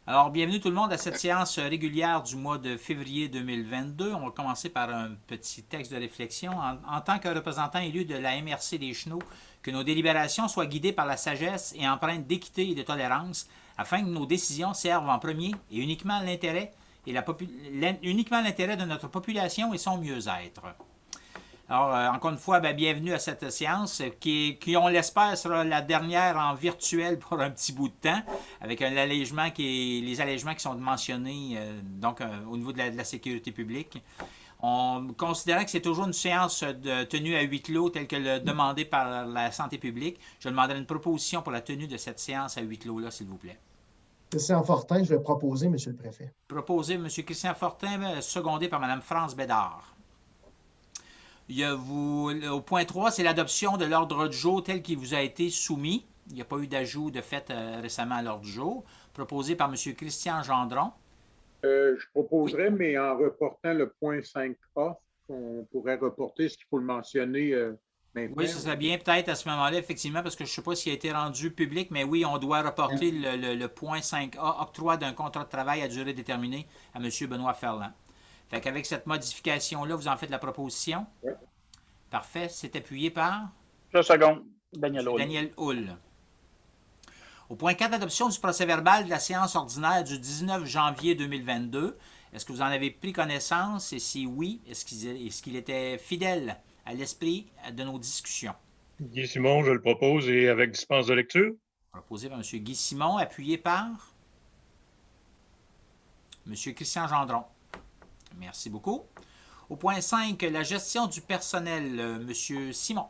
Alors, bienvenue tout le monde à cette séance régulière du mois de février 2022. On va commencer par un petit texte de réflexion. En tant que représentant élu de la MRC des Chenaux, que nos délibérations soient guidées par la sagesse et empreintes d'équité et de tolérance, afin que nos décisions servent en premier et uniquement l'intérêt uniquement l'intérêt de notre population et son mieux-être. Alors, encore une fois, bienvenue à cette séance qui, on l'espère, sera la dernière en virtuel pour un petit bout de temps, avec les allègements qui sont mentionnés au niveau de la sécurité publique. On considérant que c'est toujours une séance tenue à huis clos, telle que le demandé par la santé publique, je demanderai une proposition pour la tenue de cette séance à huis clos-là, s'il vous plaît. Christian Fortin, je vais proposer, Monsieur le Préfet. Proposé M. Christian Fortin, secondé par Mme France Bédard. Au point 3, c'est l'adoption de l'ordre du jour tel qu'il vous a été soumis. Il n'y a pas eu d'ajout de fait récemment à l'ordre du jour. Proposé par M. Christian Gendron. Je Oui. proposerais, mais en reportant le point 5A, on pourrait reporter ce qu'il faut le mentionner maintenant. Oui, ce serait bien peut-être à ce moment-là, effectivement, parce que je ne sais pas s'il a été rendu public, mais oui, on doit reporter le point 5A, octroi d'un contrat de travail à durée déterminée à M. Benoît Ferland. Fait qu'avec cette modification-là, vous en faites la proposition. Oui. Parfait. C'est appuyé par Je seconde. Daniel M. Hull. Daniel Hull. Au point 4, adoption du procès-verbal de la séance ordinaire du 19 janvier 2022. Est-ce que vous en avez pris connaissance? Et si oui, est-ce qu'il était fidèle à l'esprit de nos discussions? Guy Simon, je le propose et avec dispense de lecture. Proposé par M. Guy Simon, appuyé par M. Christian Gendron. Merci beaucoup. Au point 5, la gestion du personnel, M. Simon.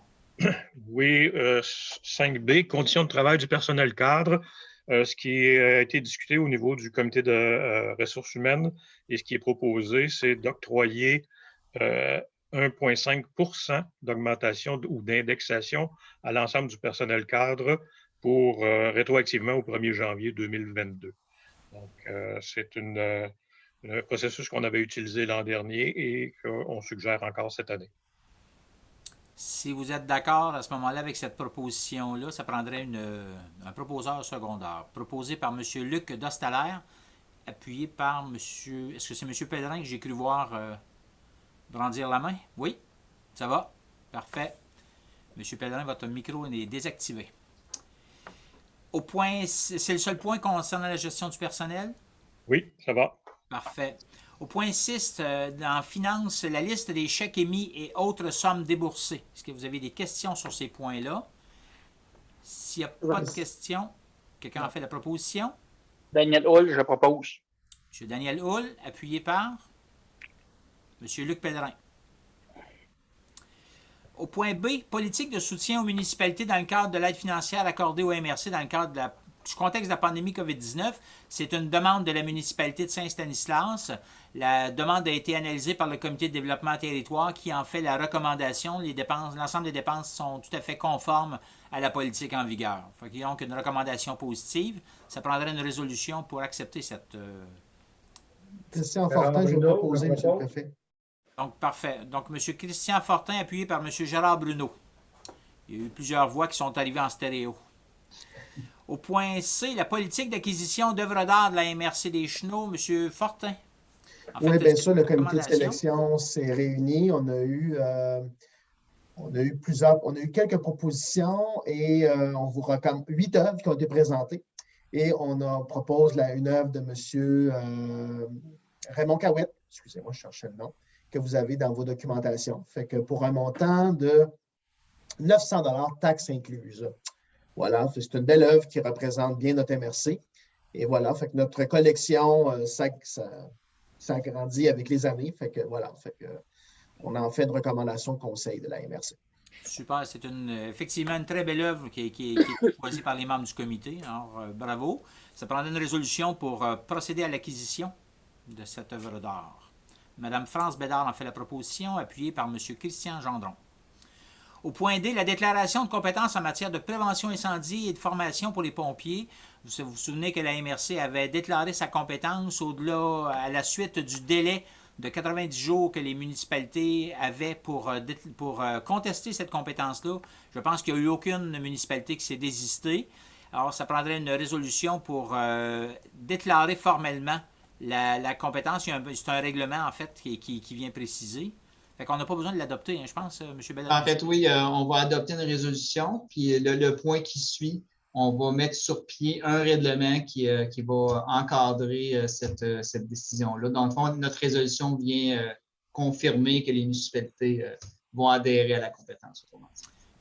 Oui, 5B, conditions de travail du personnel cadre. Ce qui a été discuté au niveau du comité de ressources humaines et ce qui est proposé, c'est d'octroyer 1,5 d'augmentation ou d'indexation à l'ensemble du personnel cadre pour rétroactivement au 1er janvier 2022. Donc, c'est un processus qu'on avait utilisé l'an dernier et qu'on suggère encore cette année. Si vous êtes d'accord à ce moment-là avec cette proposition-là, ça prendrait un proposeur secondaire. Proposé par M. Luc Dostalaire, appuyé par M. Est-ce que c'est M. Pellerin que j'ai cru voir brandir la main? Oui, ça va. Parfait. M. Pellerin, votre micro est désactivé. C'est le seul point concernant la gestion du personnel? Oui, ça va. Parfait. Au point 6, en finance, la liste des chèques émis et autres sommes déboursées. Est-ce que vous avez des questions sur ces points-là? S'il n'y a pas de questions, quelqu'un a fait la proposition? Daniel Hull, je propose. M. Daniel Hull, appuyé par M. Luc Pellerin. Au point B, politique de soutien aux municipalités dans le cadre de l'aide financière accordée au MRC dans le cadre du contexte de la pandémie COVID-19. C'est une demande de la municipalité de Saint-Stanislas. La demande a été analysée par le comité de développement territoire qui en fait la recommandation. L'ensemble des dépenses sont tout à fait conformes à la politique en vigueur. Il y a donc une recommandation positive. Ça prendrait une résolution pour accepter cette... Christian Fortin, je vais proposer, Monsieur le Préfet. Donc, parfait. Donc, M. Christian Fortin, appuyé par M. Gérard Bruno. Il y a eu plusieurs voix qui sont arrivées en stéréo. Au point C, la politique d'acquisition d'œuvres d'art de la MRC des Chenaux, M. Fortin. Oui, bien sûr, le comité de sélection s'est réuni. On a eu quelques propositions et on vous recommande 8 œuvres qui ont été présentées. Et on propose une œuvre de M. Raymond Cahouette, excusez-moi, je cherchais le nom, que vous avez dans vos documentations. Fait que pour un montant de 900 taxes incluses. Voilà, c'est une belle œuvre qui représente bien notre MRC. Et voilà, fait que notre collection s'agrandit avec les années. Fait que voilà, on en fait une recommandation au conseil de la MRC. Super, c'est effectivement une très belle œuvre qui est choisie par les membres du comité. Alors, bravo. Ça prendrait une résolution pour procéder à l'acquisition de cette œuvre d'art. Mme France Bédard en fait la proposition, appuyée par M. Christian Gendron. Au point D, la déclaration de compétences en matière de prévention incendie et de formation pour les pompiers. Vous vous souvenez que la MRC avait déclaré sa compétence au-delà, à la suite du délai de 90 jours que les municipalités avaient pour contester cette compétence-là. Je pense qu'il n'y a eu aucune municipalité qui s'est désistée. Alors, ça prendrait une résolution pour déclarer formellement la compétence. C'est un règlement, en fait, qui vient préciser. Fait qu'on n'a pas besoin de l'adopter, hein, je pense, M. Bellamy. En fait, oui, on va adopter une résolution, puis le point qui suit, on va mettre sur pied un règlement qui va encadrer cette décision-là. Dans le fond, notre résolution vient confirmer que les municipalités vont adhérer à la compétence.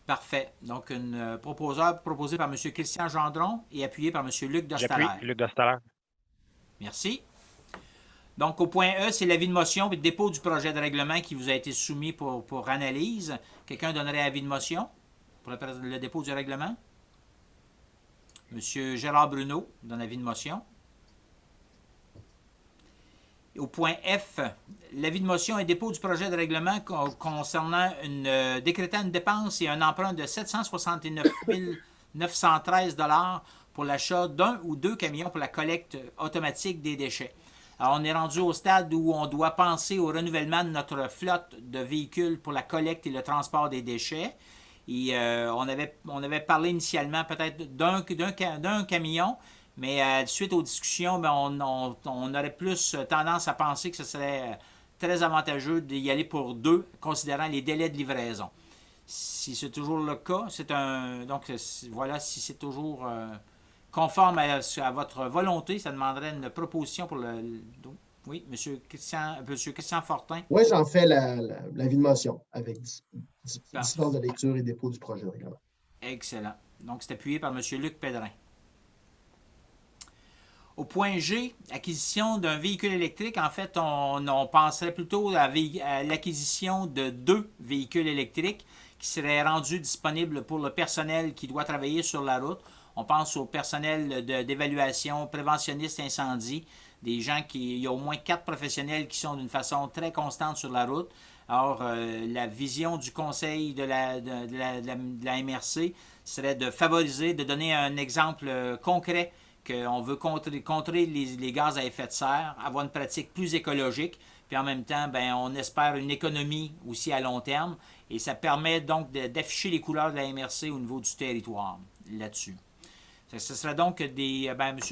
Parfait. Donc, une proposée par M. Christian Gendron et appuyée par M. Luc Dostalaire. J'appuie, Luc Dostalaire. Merci. Donc, au point E, c'est l'avis de motion et le dépôt du projet de règlement qui vous a été soumis pour analyse. Quelqu'un donnerait avis de motion pour le dépôt du règlement? M. Gérard Bruno donne avis de motion. Au point F, l'avis de motion et dépôt du projet de règlement concernant décrétant une dépense et un emprunt de 769 913 $ pour l'achat d'un ou deux camions pour la collecte automatique des déchets. Alors, on est rendu au stade où on doit penser au renouvellement de notre flotte de véhicules pour la collecte et le transport des déchets. Et on avait parlé initialement peut-être d'un camion, mais suite aux discussions, on aurait plus tendance à penser que ce serait très avantageux d'y aller pour deux, considérant les délais de livraison. Si c'est toujours le cas, voilà, si c'est toujours conforme à votre volonté, ça demanderait une proposition pour oui, M. Christian Fortin. Oui, j'en fais l'avis de motion avec dispense de lecture et dépôt du projet de règlement. Excellent. Donc, c'est appuyé par M. Luc Pédrin. Au point G, acquisition d'un véhicule électrique, en fait, on penserait plutôt à l'acquisition de 2 véhicules électriques qui seraient rendus disponibles pour le personnel qui doit travailler sur la route. On pense au personnel d'évaluation, préventionniste incendie, des gens il y a au moins 4 professionnels qui sont d'une façon très constante sur la route. Alors, la vision du conseil de la MRC serait de favoriser, de donner un exemple concret qu'on veut contrer les gaz à effet de serre, avoir une pratique plus écologique, puis en même temps, on espère une économie aussi à long terme, et ça permet donc d'afficher les couleurs de la MRC au niveau du territoire là-dessus. Ce serait donc M.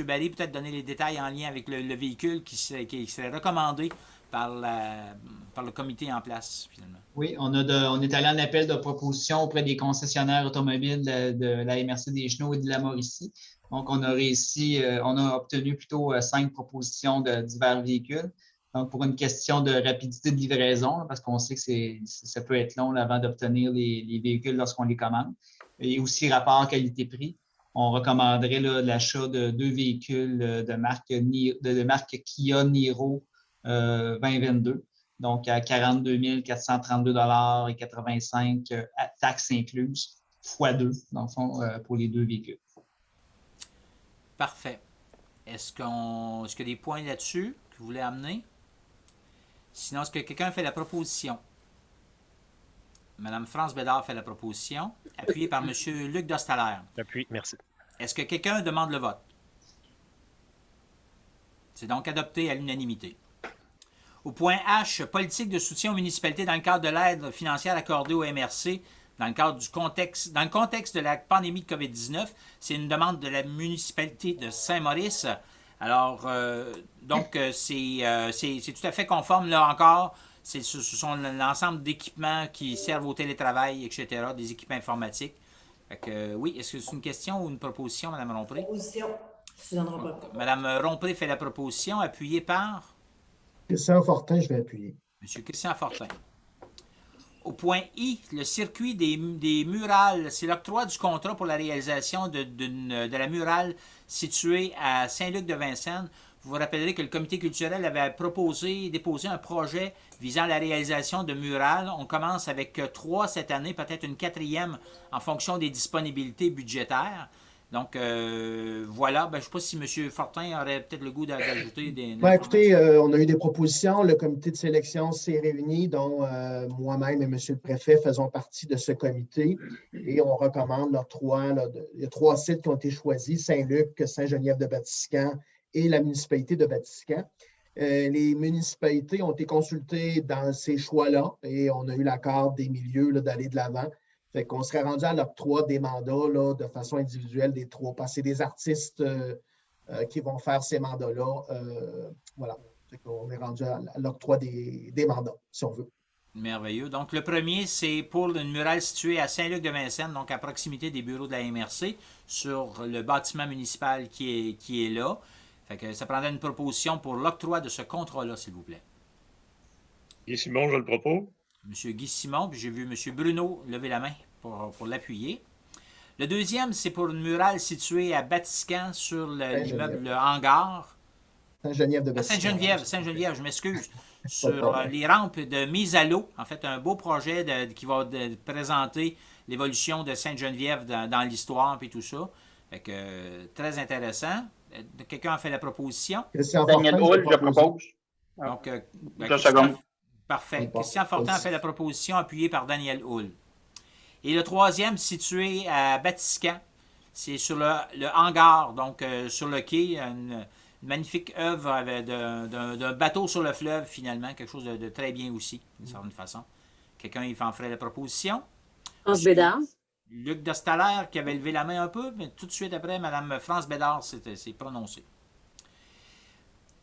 Barry peut-être donner les détails en lien avec le véhicule qui serait recommandé par le comité en place, finalement. Oui, on est allé en appel de proposition auprès des concessionnaires automobiles de la MRC des Chenaux et de la Mauricie. Donc, on a obtenu plutôt 5 propositions de divers véhicules. Donc, pour une question de rapidité de livraison, parce qu'on sait que ça peut être long avant d'obtenir les véhicules lorsqu'on les commande, et aussi rapport qualité-prix, on recommanderait l'achat de 2 véhicules de marque Kia Niro 2022, donc à 42 432,85 $ taxes incluses, x2, dans le fond, pour les 2 véhicules. Parfait. Est-ce qu'il y a des points là-dessus que vous voulez amener? Sinon, est-ce que quelqu'un fait la proposition? Mme France Bédard fait la proposition, appuyée par M. Luc Dostalaire. J'appuie, merci. Est-ce que quelqu'un demande le vote? C'est donc adopté à l'unanimité. Au point H, politique de soutien aux municipalités dans le cadre de l'aide financière accordée au MRC dans le contexte de la pandémie de COVID-19. C'est une demande de la municipalité de Saint-Maurice. Alors, c'est tout à fait conforme, là encore. Ce sont l'ensemble d'équipements qui servent au télétravail, etc., des équipements informatiques. Fait que, oui, est-ce que c'est une question ou une proposition, Mme Rompré? Proposition. Mme Rompré fait la proposition, appuyée par? Christian Fortin, je vais appuyer. M. Christian Fortin. Au point I, le circuit des murales, c'est l'octroi du contrat pour la réalisation de la murale située à Saint-Luc-de-Vincennes. Vous vous rappellerez que le comité culturel avait déposé un projet visant la réalisation de murales. On commence avec 3 cette année, peut-être une 4e en fonction des disponibilités budgétaires. Donc, voilà. Je ne sais pas si M. Fortin aurait peut-être le goût d'ajouter des... Écoutez, on a eu des propositions. Le comité de sélection s'est réuni, dont moi-même et M. le préfet faisons partie de ce comité. Et on recommande il y a 3 sites qui ont été choisis, Saint-Luc, Saint-Geneviève-de-Batiscan et la municipalité de Batiscan. Les municipalités ont été consultées dans ces choix-là et on a eu l'accord des milieux d'aller de l'avant. Fait qu'on serait rendu à l'octroi des mandats là, de façon individuelle des 3, parce que c'est des artistes qui vont faire ces mandats-là. Voilà. Fait qu'on est rendu à l'octroi des mandats, si on veut. Merveilleux. Donc, le premier, c'est pour une murale située à Saint-Luc-de-Vincennes, donc à proximité des bureaux de la MRC, sur le bâtiment municipal qui est là. Fait que ça prendrait une proposition pour l'octroi de ce contrat-là, s'il vous plaît. Et Simon, je le propose. Monsieur Guy Simon, puis j'ai vu Monsieur Bruno lever la main pour l'appuyer. Le deuxième, c'est pour une murale située à Batiscan sur l'immeuble Le Hangar. Sainte-Geneviève de Batiscan. Sainte-Geneviève, je m'excuse. Sur les rampes de mise à l'eau. En fait, un beau projet qui va présenter l'évolution de Sainte-Geneviève dans l'histoire et tout ça. Fait que, très intéressant. Quelqu'un a fait la proposition? Daniel Hull, je propose. Donc, 2 secondes. Parfait. Bon, Christian Fortin a fait la proposition appuyée par Daniel Hull. Et le troisième, situé à Batiscan, c'est sur le hangar, donc sur le quai, une magnifique œuvre d'un bateau sur le fleuve, finalement, quelque chose de très bien aussi, d'une certaine façon. Quelqu'un il en ferait la proposition? France Bédard. Luc Dostaler qui avait levé la main un peu, mais tout de suite après, Mme France Bédard s'est prononcée.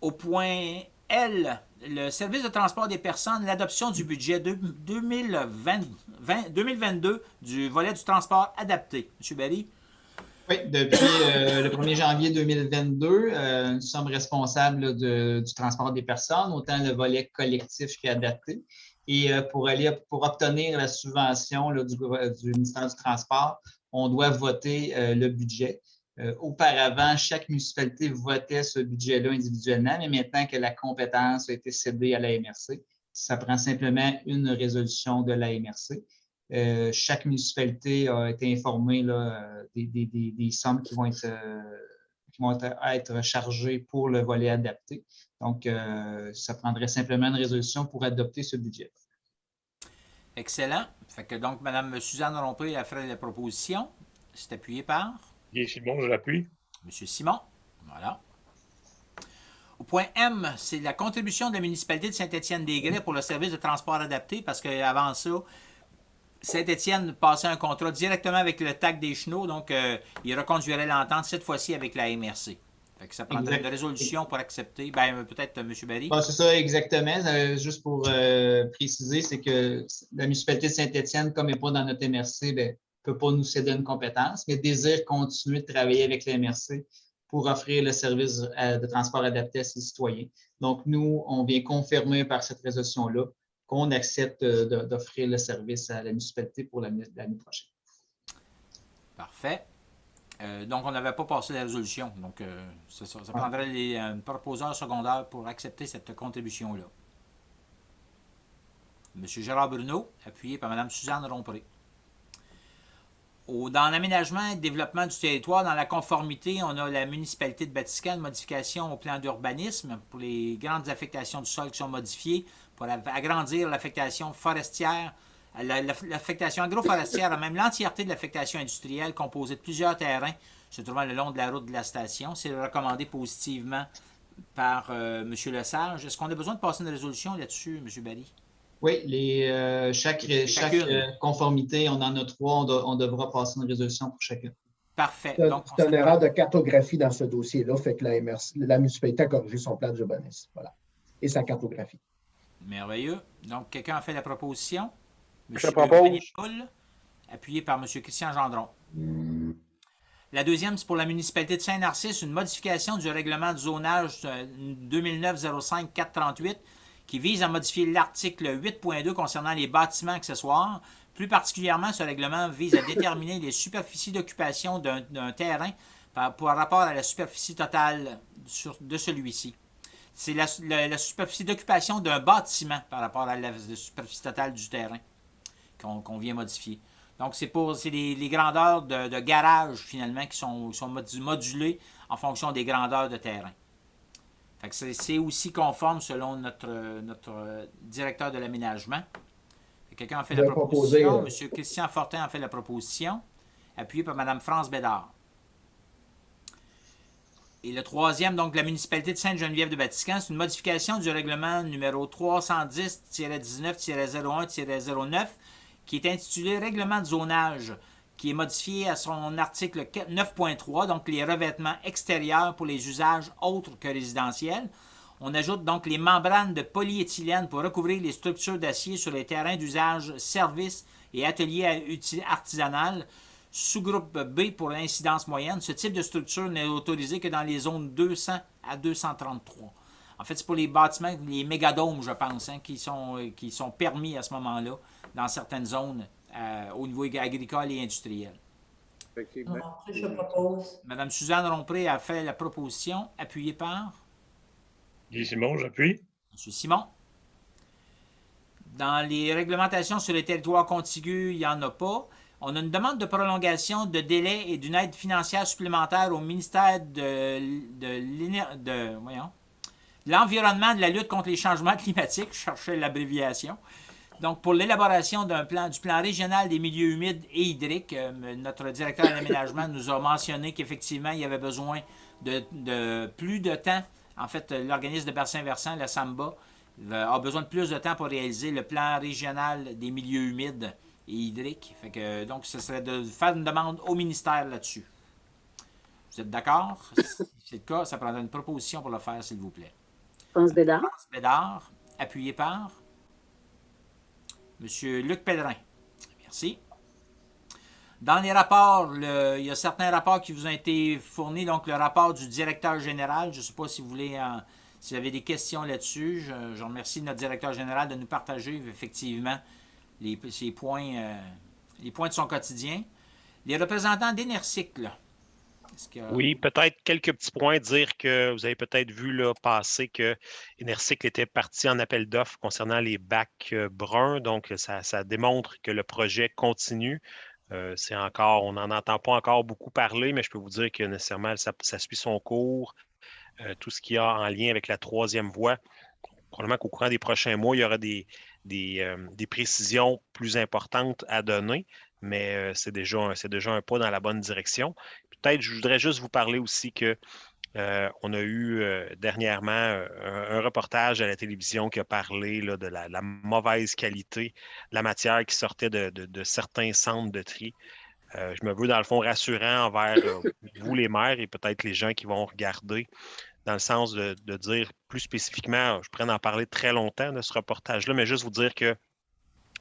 Au point L, le service de transport des personnes, l'adoption du budget 2022 du volet du transport adapté. M. Barry? Oui, depuis le 1er janvier 2022, nous sommes responsables du transport des personnes, autant le volet collectif qu'adapté. Et pour obtenir la subvention là, du ministère du Transport, on doit voter le budget. Auparavant, chaque municipalité votait ce budget-là individuellement, mais maintenant que la compétence a été cédée à la MRC, ça prend simplement une résolution de la MRC. Chaque municipalité a été informée là, des sommes qui vont être chargées pour le volet adapté. Donc, ça prendrait simplement une résolution pour adopter ce budget. Excellent. Fait que donc, Mme Suzanne Rompé a fait la proposition. C'est appuyé par? Et Simon, je l'appuie. M. Simon. Voilà. Au point M, c'est la contribution de la municipalité de Saint-Étienne-des-Grès pour le service de transport adapté, parce qu'avant ça, Saint-Étienne passait un contrat directement avec le TAC des Chenaux, donc il reconduirait l'entente cette fois-ci avec la MRC. Fait que ça prendrait une résolution pour accepter. Ben, peut-être M. Barry. Bon, c'est ça, exactement. Juste pour préciser, c'est que la municipalité de Saint-Étienne, comme elle n'est pas dans notre MRC, ne peut pas nous céder une compétence, mais désire continuer de travailler avec la MRC pour offrir le service de transport adapté à ses citoyens. Donc, nous, on vient confirmer par cette résolution-là qu'on accepte d'offrir le service à la municipalité pour l'année prochaine. Parfait. Donc, on n'avait pas passé la résolution. Donc, ça prendrait un proposeur secondaire pour accepter cette contribution-là. M. Gérard Bruno, appuyé par Mme Suzanne Rompré. Dans l'aménagement et le développement du territoire, dans la conformité, on a la municipalité de Batiscan, une modification au plan d'urbanisme pour les grandes affectations du sol qui sont modifiées pour agrandir l'affectation forestière, l'affectation agroforestière, même l'entièreté de l'affectation industrielle composée de plusieurs terrains se trouvant le long de la route de la station. C'est recommandé positivement par M. Lesage. Est-ce qu'on a besoin de passer une résolution là-dessus, M. Barry? Oui, chaque conformité, on en a 3, on devra passer une résolution pour chacune. Parfait. C'est une erreur de cartographie dans ce dossier-là, fait que la municipalité a corrigé son plan d'urbanisme. Voilà. Et sa cartographie. Merveilleux. Donc, quelqu'un a fait la proposition? Je propose. Appuyé par M. Christian Gendron. La deuxième, c'est pour la municipalité de Saint-Narcisse, une modification du règlement de zonage 2009-05-438 qui vise à modifier l'article 8.2 concernant les bâtiments accessoires. Plus particulièrement, ce règlement vise à déterminer les superficies d'occupation d'un terrain par rapport à la superficie totale de celui-ci. C'est la superficie d'occupation d'un bâtiment par rapport à la superficie totale du terrain qu'on vient modifier. Donc, c'est les grandeurs de garage, finalement, qui sont modulées en fonction des grandeurs de terrain. Fait que c'est aussi conforme selon notre directeur de l'aménagement. Quelqu'un a fait la proposition. M. Christian Fortin a fait la proposition, appuyé par Mme France Bédard. Et le troisième, donc la municipalité de Sainte-Geneviève-de-Batiscan, c'est une modification du règlement numéro 310-19-01-09 qui est intitulé Règlement de zonage, qui est modifié à son article 9.3, donc les revêtements extérieurs pour les usages autres que résidentiels. On ajoute donc les membranes de polyéthylène pour recouvrir les structures d'acier sur les terrains d'usage services et ateliers artisanal. Sous-groupe B pour l'incidence moyenne. Ce type de structure n'est autorisé que dans les zones 200 à 233. En fait, c'est pour les bâtiments, les mégadômes, je pense, qui sont permis à ce moment-là dans certaines zones au niveau agricole et industriel. Effectivement. Après, je propose. Madame Suzanne Rompré a fait la proposition, appuyée par Guy Simon, j'appuie. Monsieur Simon. Dans les réglementations sur les territoires contigus, il n'y en a pas. On a une demande de prolongation de délai et d'une aide financière supplémentaire au ministère de l'Environnement, de la lutte contre les changements climatiques. Je cherchais l'abréviation. Donc, pour l'élaboration du plan régional des milieux humides et hydriques, notre directeur de l'aménagement nous a mentionné qu'effectivement, il y avait besoin de plus de temps. En fait, l'organisme de bassin versant, la SAMBA, a besoin de plus de temps pour réaliser le plan régional des milieux humides et hydriques. Fait que, donc, ce serait de faire une demande au ministère là-dessus. Vous êtes d'accord? Si c'est le cas, ça prendrait une proposition pour le faire, s'il vous plaît. France Bédard. France Bédard, appuyé par Monsieur Luc Pellerin. Merci. Dans les rapports, il y a certains rapports qui vous ont été fournis. Donc, le rapport du directeur général, je ne sais pas si vous voulez, si vous avez des questions là-dessus. Je remercie notre directeur général de nous partager effectivement les points de son quotidien. Les représentants d'Énercycle. Oui, peut-être quelques petits points. Dire que vous avez peut-être vu là, passer que Énercycle était parti en appel d'offres concernant les bacs bruns. Donc, ça démontre que le projet continue. On n'en entend pas encore beaucoup parler, mais je peux vous dire que nécessairement, ça suit son cours. Tout ce qu'il y a en lien avec la troisième voie. Probablement qu'au courant des prochains mois, il y aura des précisions plus importantes à donner, mais c'est déjà un pas dans la bonne direction. Peut-être, je voudrais juste vous parler aussi que on a eu dernièrement un reportage à la télévision qui a parlé là, de la mauvaise qualité de la matière qui sortait de certains centres de tri. Je me veux, dans le fond, rassurant envers vous, les maires, et peut-être les gens qui vont regarder, dans le sens de dire plus spécifiquement, je pourrais en parler très longtemps de ce reportage-là, mais juste vous dire que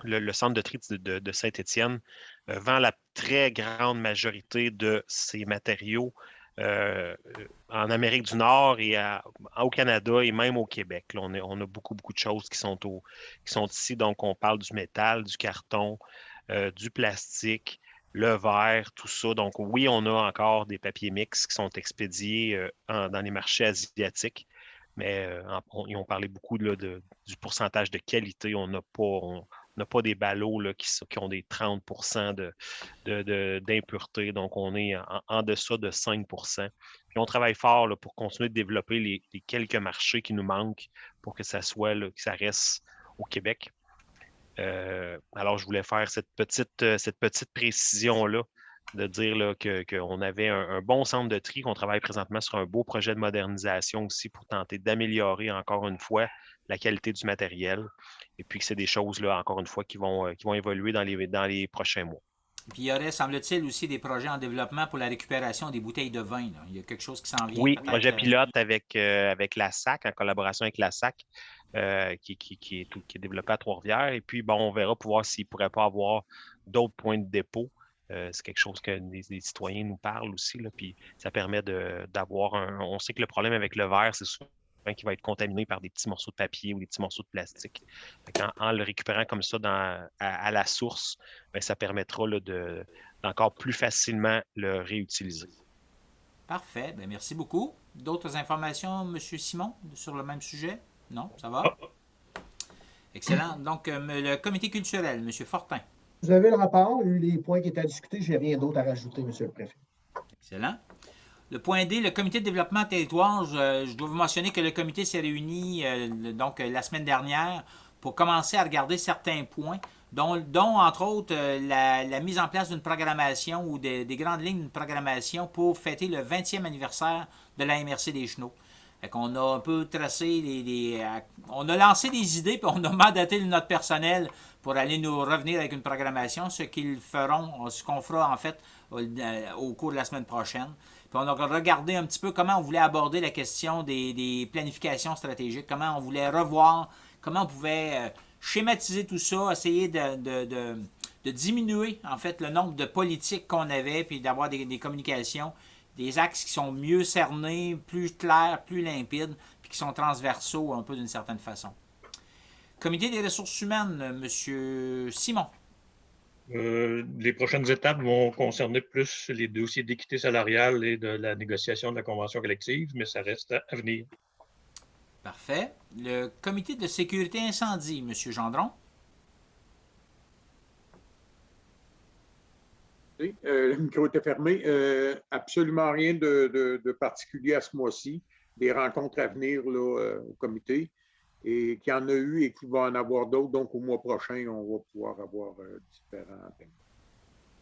le centre de tri de Saint-Étienne vend la très grande majorité de ses matériaux en Amérique du Nord et au Canada et même au Québec. Là, on a beaucoup de choses qui sont ici. Donc, on parle du métal, du carton, du plastique, le verre, tout ça. Donc, oui, on a encore des papiers mix qui sont expédiés dans les marchés asiatiques, mais ils ont parlé beaucoup là, du pourcentage de qualité. On n'a pas des ballots là, qui ont des 30 d'impureté. Donc, on est en deçà de 5 Puis, on travaille fort là, pour continuer de développer les quelques marchés qui nous manquent pour que ça reste au Québec. Alors, je voulais faire cette petite précision-là, de dire là, qu'on avait un bon centre de tri, qu'on travaille présentement sur un beau projet de modernisation aussi pour tenter d'améliorer encore une fois la qualité du matériel. Et puis que c'est des choses, là, encore une fois, qui vont évoluer dans les prochains mois. Puis il y aurait, semble-t-il, aussi des projets en développement pour la récupération des bouteilles de vin. Là. Il y a quelque chose qui s'en vient. Oui, projet pilote avec la SAC, en collaboration avec la SAC, qui est développé à Trois-Rivières. Et puis, bon, on verra pour voir s'il ne pourrait pas avoir d'autres points de dépôt. C'est quelque chose que les citoyens nous parlent aussi. Là, puis ça permet d'avoir on sait que le problème avec le verre, c'est souvent qui va être contaminé par des petits morceaux de papier ou des petits morceaux de plastique. En le récupérant comme ça à la source, bien, ça permettra là, d'encore plus facilement le réutiliser. Parfait. Bien, merci beaucoup. D'autres informations, M. Simon, sur le même sujet? Non? Ça va? Excellent. Donc, le comité culturel, M. Fortin. Vous avez le rapport, eu les points qui étaient à discuter. Je n'ai rien d'autre à rajouter, M. le Préfet. Excellent. Le point D, le comité de développement territoire, je dois vous mentionner que le comité s'est réuni la semaine dernière pour commencer à regarder certains points, dont entre autres la mise en place d'une programmation ou des grandes lignes d'une programmation pour fêter le 20e anniversaire de la MRC des Chenaux. Fait qu'on a un peu tracé on a lancé des idées, puis on a mandaté notre personnel pour aller nous revenir avec une programmation, ce qu'on fera en fait au cours de la semaine prochaine. Puis on a regardé un petit peu comment on voulait aborder la question des planifications stratégiques, comment on voulait revoir, comment on pouvait schématiser tout ça, essayer de diminuer en fait le nombre de politiques qu'on avait, puis d'avoir des communications, des axes qui sont mieux cernés, plus clairs, plus limpides, puis qui sont transversaux un peu d'une certaine façon. Comité des ressources humaines, M. Simon. Les prochaines étapes vont concerner plus les dossiers d'équité salariale et de la négociation de la convention collective, mais ça reste à venir. Parfait. Le comité de sécurité incendie, M. Gendron. Oui, le micro était fermé. Absolument rien de particulier à ce mois-ci. Des rencontres à venir là, au comité. Et qu'il y en a eu et qu'il va en avoir d'autres. Donc, au mois prochain, on va pouvoir avoir différents thèmes.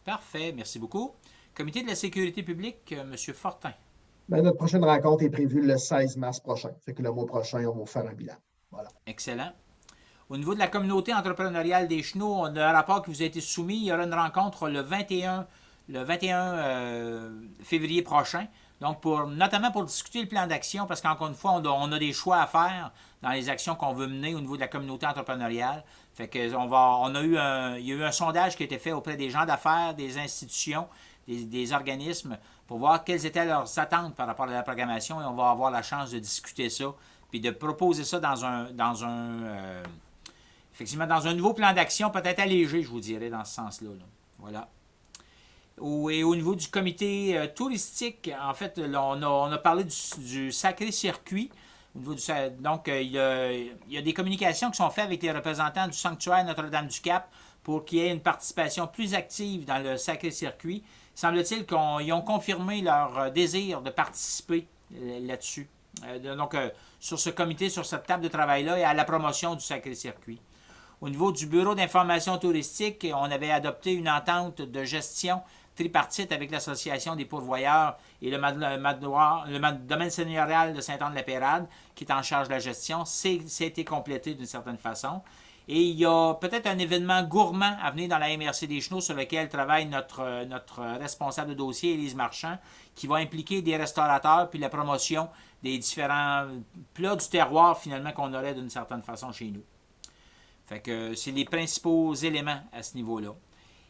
Parfait. Merci beaucoup. Comité de la sécurité publique, M. Fortin. Bien, notre prochaine rencontre est prévue le 16 mars prochain. Fait que le mois prochain, on va faire un bilan. Voilà. Excellent. Au niveau de la communauté entrepreneuriale des Chenaux, on a un rapport qui vous a été soumis. Il y aura une rencontre le 21 février prochain. Donc, notamment pour discuter le plan d'action, parce qu'encore une fois, on a des choix à faire dans les actions qu'on veut mener au niveau de la communauté entrepreneuriale. Fait que il y a eu un sondage qui a été fait auprès des gens d'affaires, des institutions, des organismes, pour voir quelles étaient leurs attentes par rapport à la programmation, et on va avoir la chance de discuter ça, puis de proposer ça effectivement, dans un nouveau plan d'action, peut-être allégé, je vous dirais, dans ce sens-là. Là. Voilà. Et au niveau du comité touristique, en fait, là, on a parlé du sacré circuit. Donc, il y a des communications qui sont faites avec les représentants du sanctuaire Notre-Dame-du-Cap pour qu'il y ait une participation plus active dans le sacré circuit. Semble-t-il qu'ils ont confirmé leur désir de participer là-dessus. Donc, sur ce comité, sur cette table de travail-là, et à la promotion du sacré circuit. Au niveau du bureau d'information touristique, on avait adopté une entente de gestion tripartite avec l'Association des pourvoyeurs et le domaine seigneurial de Sainte-Anne-de-la-Pérade, qui est en charge de la gestion. C'est été complété d'une certaine façon. Et il y a peut-être un événement gourmand à venir dans la MRC des Chenaux sur lequel travaille notre responsable de dossier, Élise Marchand, qui va impliquer des restaurateurs puis la promotion des différents plats du terroir finalement qu'on aurait d'une certaine façon chez nous. Fait que c'est les principaux éléments à ce niveau-là.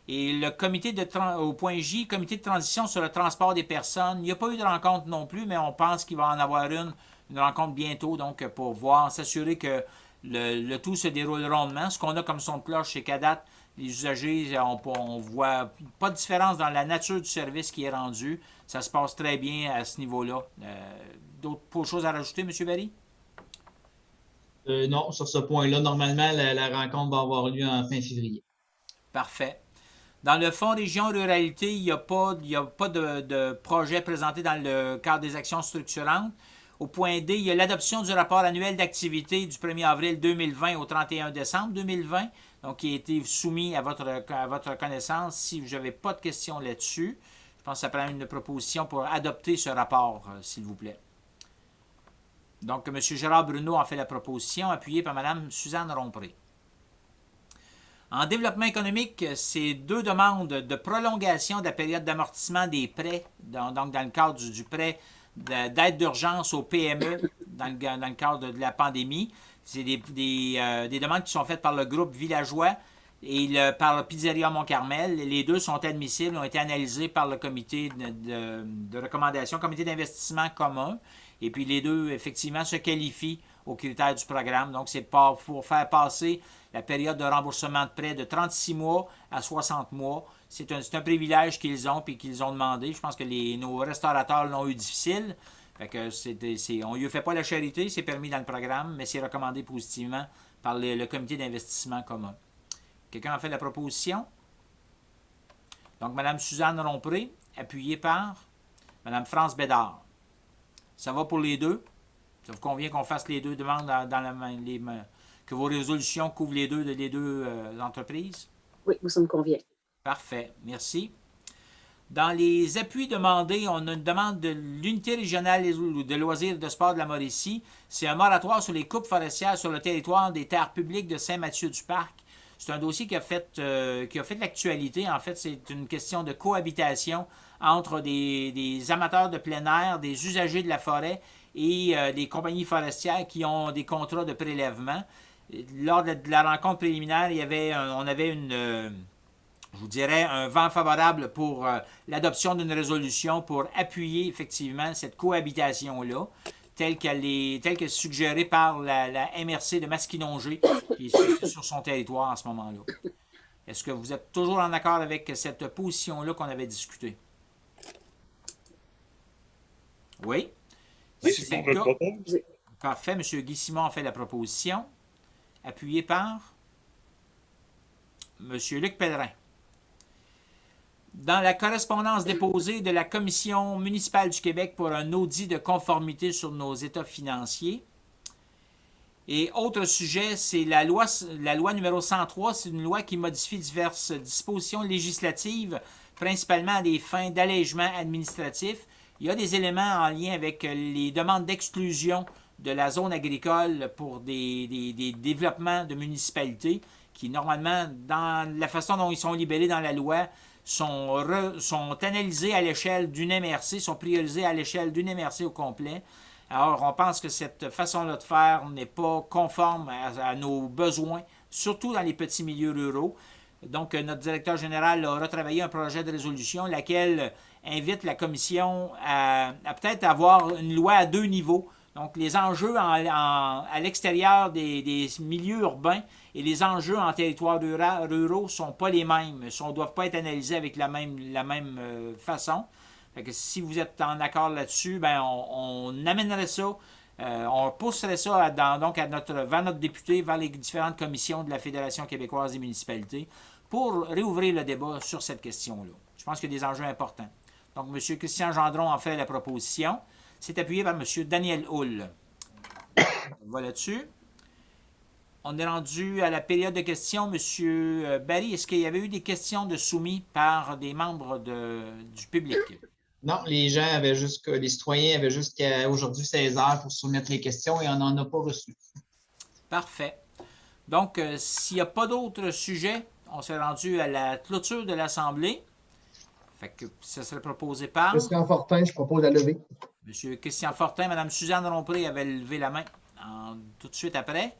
Et le comité au point J, comité de transition sur le transport des personnes, il n'y a pas eu de rencontre non plus, mais on pense qu'il va en avoir une rencontre bientôt, donc pour voir, s'assurer que le tout se déroule rondement. Ce qu'on a comme son de cloche, c'est qu'à date, les usagers, on voit pas de différence dans la nature du service qui est rendu. Ça se passe très bien à ce niveau-là. D'autres choses à rajouter, M. Barry? Non, sur ce point-là, normalement, la rencontre va avoir lieu en fin février. Parfait. Dans le fonds région ruralité, il n'y a pas de projet présenté dans le cadre des actions structurantes. Au point D, il y a l'adoption du rapport annuel d'activité du 1er avril 2020 au 31 décembre 2020, donc qui a été soumis à votre connaissance. Si vous n'avez pas de questions là-dessus, je pense que ça prend une proposition pour adopter ce rapport, s'il vous plaît. Donc, M. Gérard Bruno a fait la proposition, appuyée par Mme Suzanne Rompré. En développement économique, c'est 2 demandes de prolongation de la période d'amortissement des prêts, donc dans le cadre du prêt d'aide d'urgence aux PME dans le cadre de la pandémie. C'est des demandes qui sont faites par le groupe Villageois et par la Pizzeria Mont-Carmel. Les 2 sont admissibles, ont été analysés par le comité de recommandation, comité d'investissement commun. Et puis les 2, effectivement, se qualifient aux critères du programme. Donc, c'est pour faire passer la période de remboursement de prêt de 36 mois à 60 mois. C'est un privilège qu'ils ont et qu'ils ont demandé. Je pense que nos restaurateurs l'ont eu difficile. Fait que on ne lui fait pas la charité, c'est permis dans le programme, mais c'est recommandé positivement par le comité d'investissement commun. Quelqu'un a fait la proposition? Donc, Mme Suzanne Rompré, appuyée par Mme France Bédard. Ça va pour les 2? Ça vous convient qu'on fasse les 2 demandes que vos résolutions couvrent les deux entreprises? Oui, ça me convient. Parfait, merci. Dans les appuis demandés, on a une demande de l'Unité régionale de loisirs et de sport de la Mauricie. C'est un moratoire sur les coupes forestières sur le territoire des terres publiques de Saint-Mathieu-du-Parc. C'est un dossier qui a fait l'actualité. En fait, c'est une question de cohabitation entre des amateurs de plein air, des usagers de la forêt et des compagnies forestières qui ont des contrats de prélèvement. Lors de la rencontre préliminaire, on avait je vous dirais, un vent favorable pour l'adoption d'une résolution pour appuyer effectivement cette cohabitation-là, telle que suggérée par la MRC de Masquinongé, qui est sur son territoire en ce moment-là. Est-ce que vous êtes toujours en accord avec cette position-là qu'on avait discutée? Oui? Oui, Si c'est je le cas, propose. parfait. M. Guy Simon a fait la proposition. Appuyé par M. Luc Pellerin. Dans la correspondance déposée de la Commission municipale du Québec pour un audit de conformité sur nos états financiers. Et autre sujet, c'est la loi numéro 103. C'est une loi qui modifie diverses dispositions législatives, principalement à des fins d'allègement administratif. Il y a des éléments en lien avec les demandes d'exclusion de la zone agricole pour des développements de municipalités qui, normalement, dans la façon dont ils sont libellés dans la loi, sont analysés à l'échelle d'une MRC, sont priorisés à l'échelle d'une MRC au complet. Alors, on pense que cette façon-là de faire n'est pas conforme à nos besoins, surtout dans les petits milieux ruraux. Donc, notre directeur général a retravaillé un projet de résolution, laquelle invite la Commission à peut-être avoir une loi à 2 niveaux. Donc, les enjeux à l'extérieur des milieux urbains et les enjeux en territoires ruraux ne sont pas les mêmes, ne doivent pas être analysés avec la même façon. Fait que si vous êtes en accord là-dessus, ben on amènerait ça, on pousserait ça vers notre député, vers les différentes commissions de la Fédération québécoise des municipalités pour réouvrir le débat sur cette question-là. Je pense qu'il y a des enjeux importants. Donc, M. Christian Gendron en fait la proposition. C'est appuyé par M. Daniel Hull. Voilà dessus. On est rendu à la période de questions. M. Barry, est-ce qu'il y avait eu des questions de soumis par des membres du public? Non, les citoyens avaient jusqu'à aujourd'hui 16 heures pour soumettre les questions et on n'en a pas reçu. Parfait. Donc, s'il n'y a pas d'autres sujets, on s'est rendu à la clôture de l'Assemblée. Fait que ça serait proposé par... Christian Fortin, je propose la levée. M. Christian Fortin, Mme Suzanne Rompré avait levé la main tout de suite après.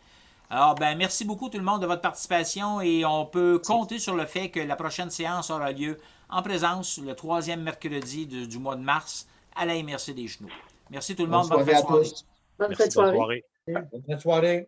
Alors, merci beaucoup tout le monde de votre participation et on peut compter sur le fait que la prochaine séance aura lieu en présence le 3e mercredi du mois de mars à la MRC des Chenaux. Merci tout le monde. Bonne soirée à tous. Bonne soirée. Bonne soirée.